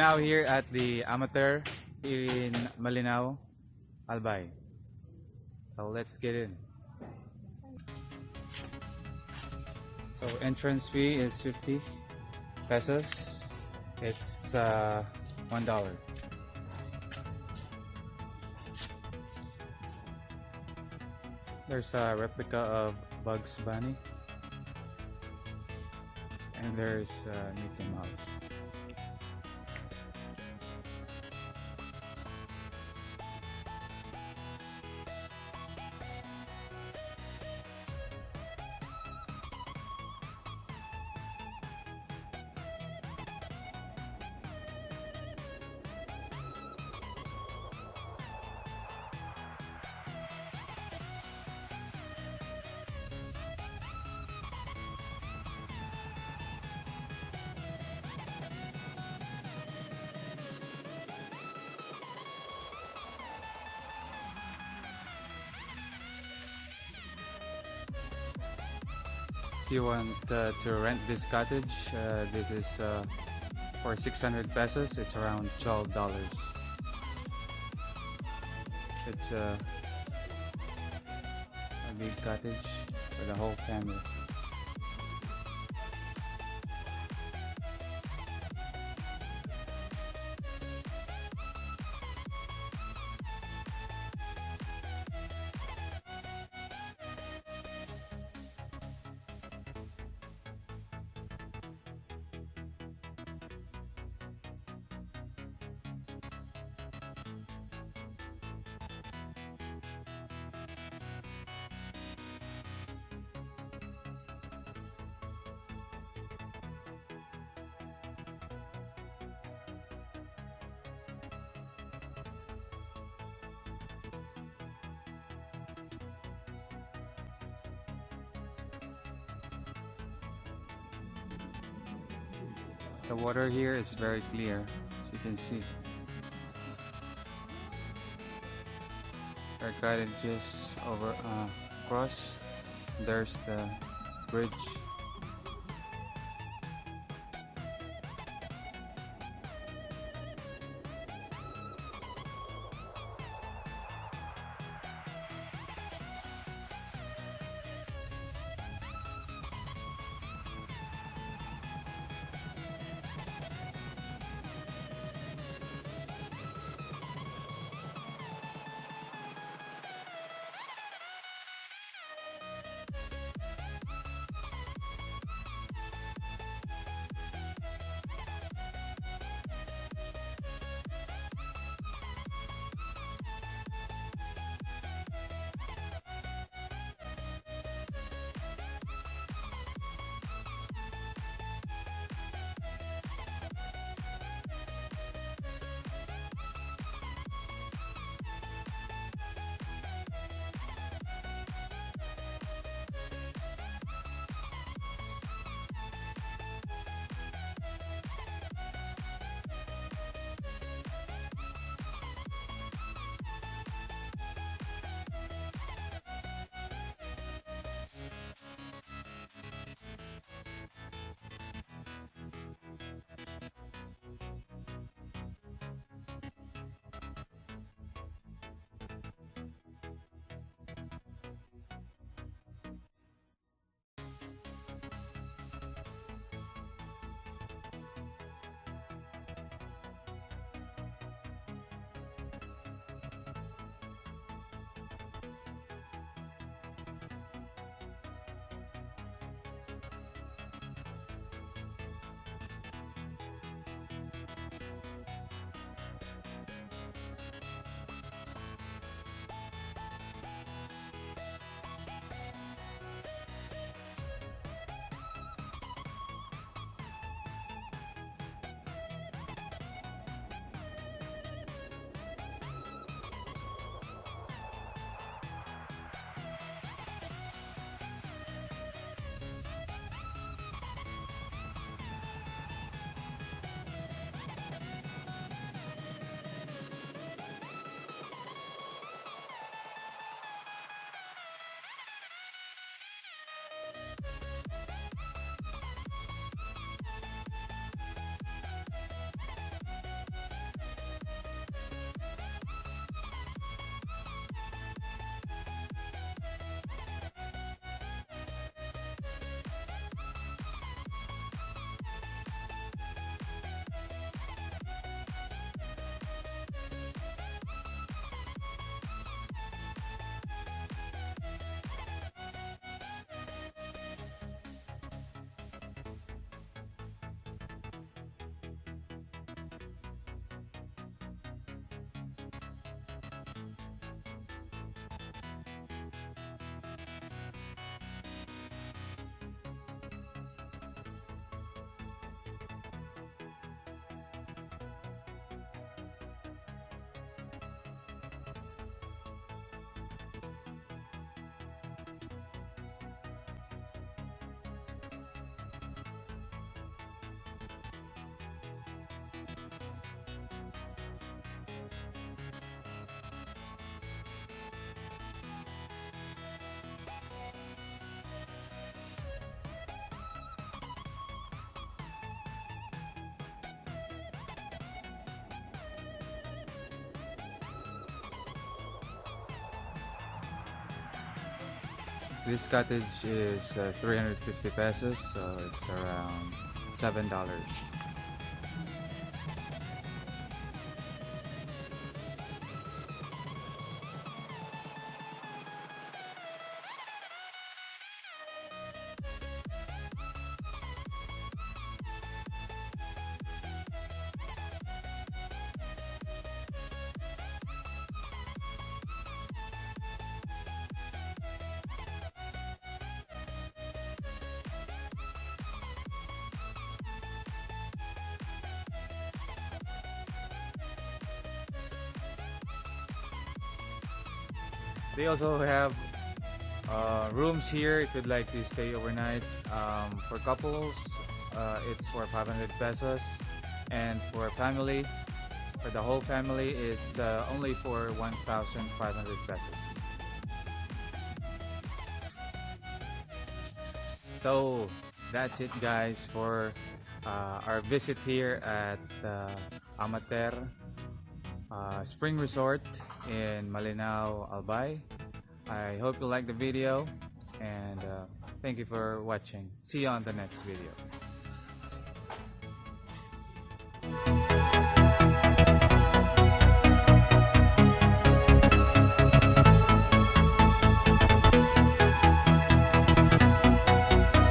now here at the Amateur here in Malinao, Albay. So let's get in. So entrance fee is 50 pesos. It's $1. There's a replica of Bugs Bunny, and there's Mickey Mouse. If you want to rent this cottage, this is for 600 pesos. It's around $12. It's a big cottage for the whole family. The water here is very clear, as you can see. Our cottages over across. There's the bridge. This cottage is 350 pesos, so it's around $7. They also have rooms here if you'd like to stay overnight. For couples, it's for 500 pesos, and for family, for the whole family, it's only for 1,500 pesos. So that's it, guys, for our visit here at Amater Spring Resort in Malinao, Albay. I hope you like the video, and thank you for watching. See you on the next video.